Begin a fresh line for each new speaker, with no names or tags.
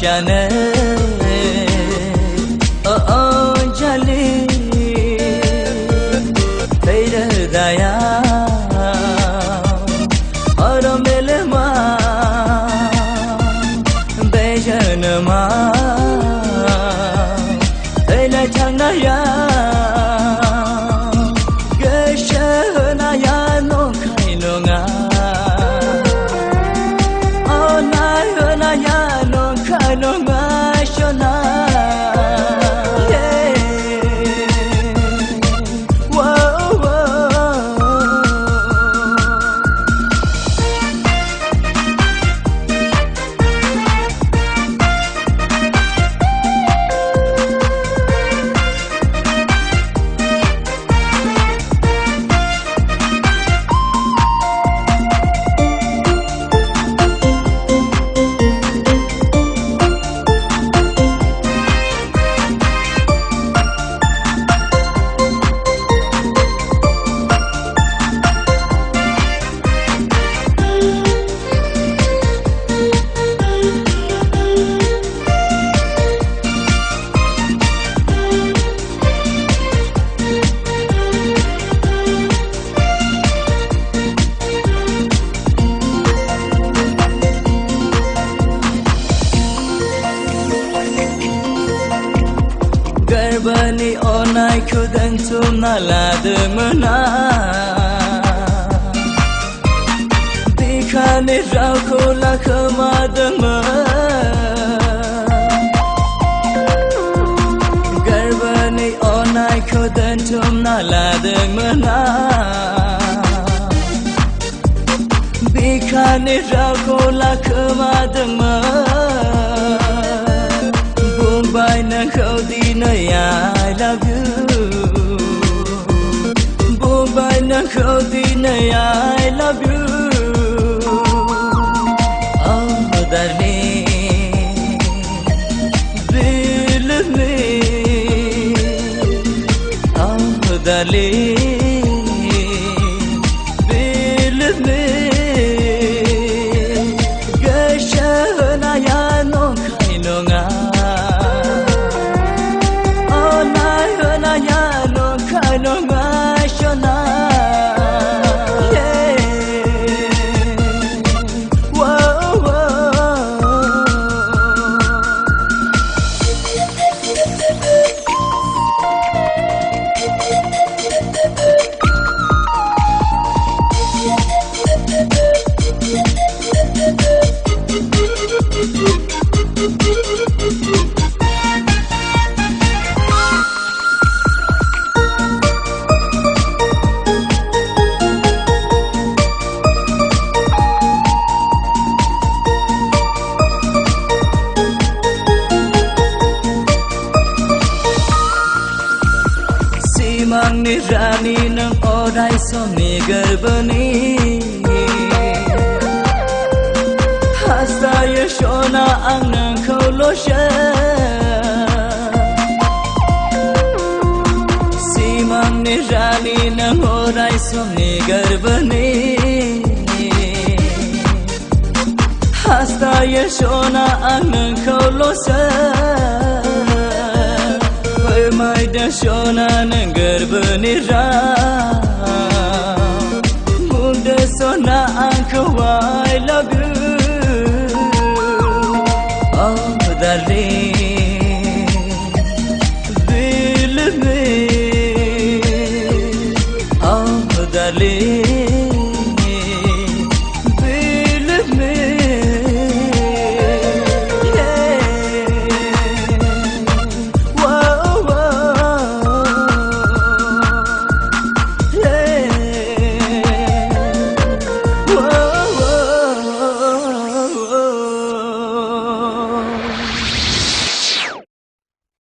shane oh jali teira daya aro mele ma bejan ma teila changna ya geshana ya no kaino nga no ngashona Garbani onai kudan tumna ladmana dikhane rauko lakhamadma Garbani onai kudan tumna ladmana dikhane rauko lakhamadma Bombay na khodi na I love you Bombay na khodi na I love you Oh darling believe me Oh darling believe me gashana ya no kaino nga no ngashona Mangni rani nang odai somni garbani hasta yashona ang nang kholosha si mangni rani nang odai somni garbani hasta yashona ang nang kholosha Mai da shona nangar banira Munda sona anko I love you Oh darling believe me Oh darling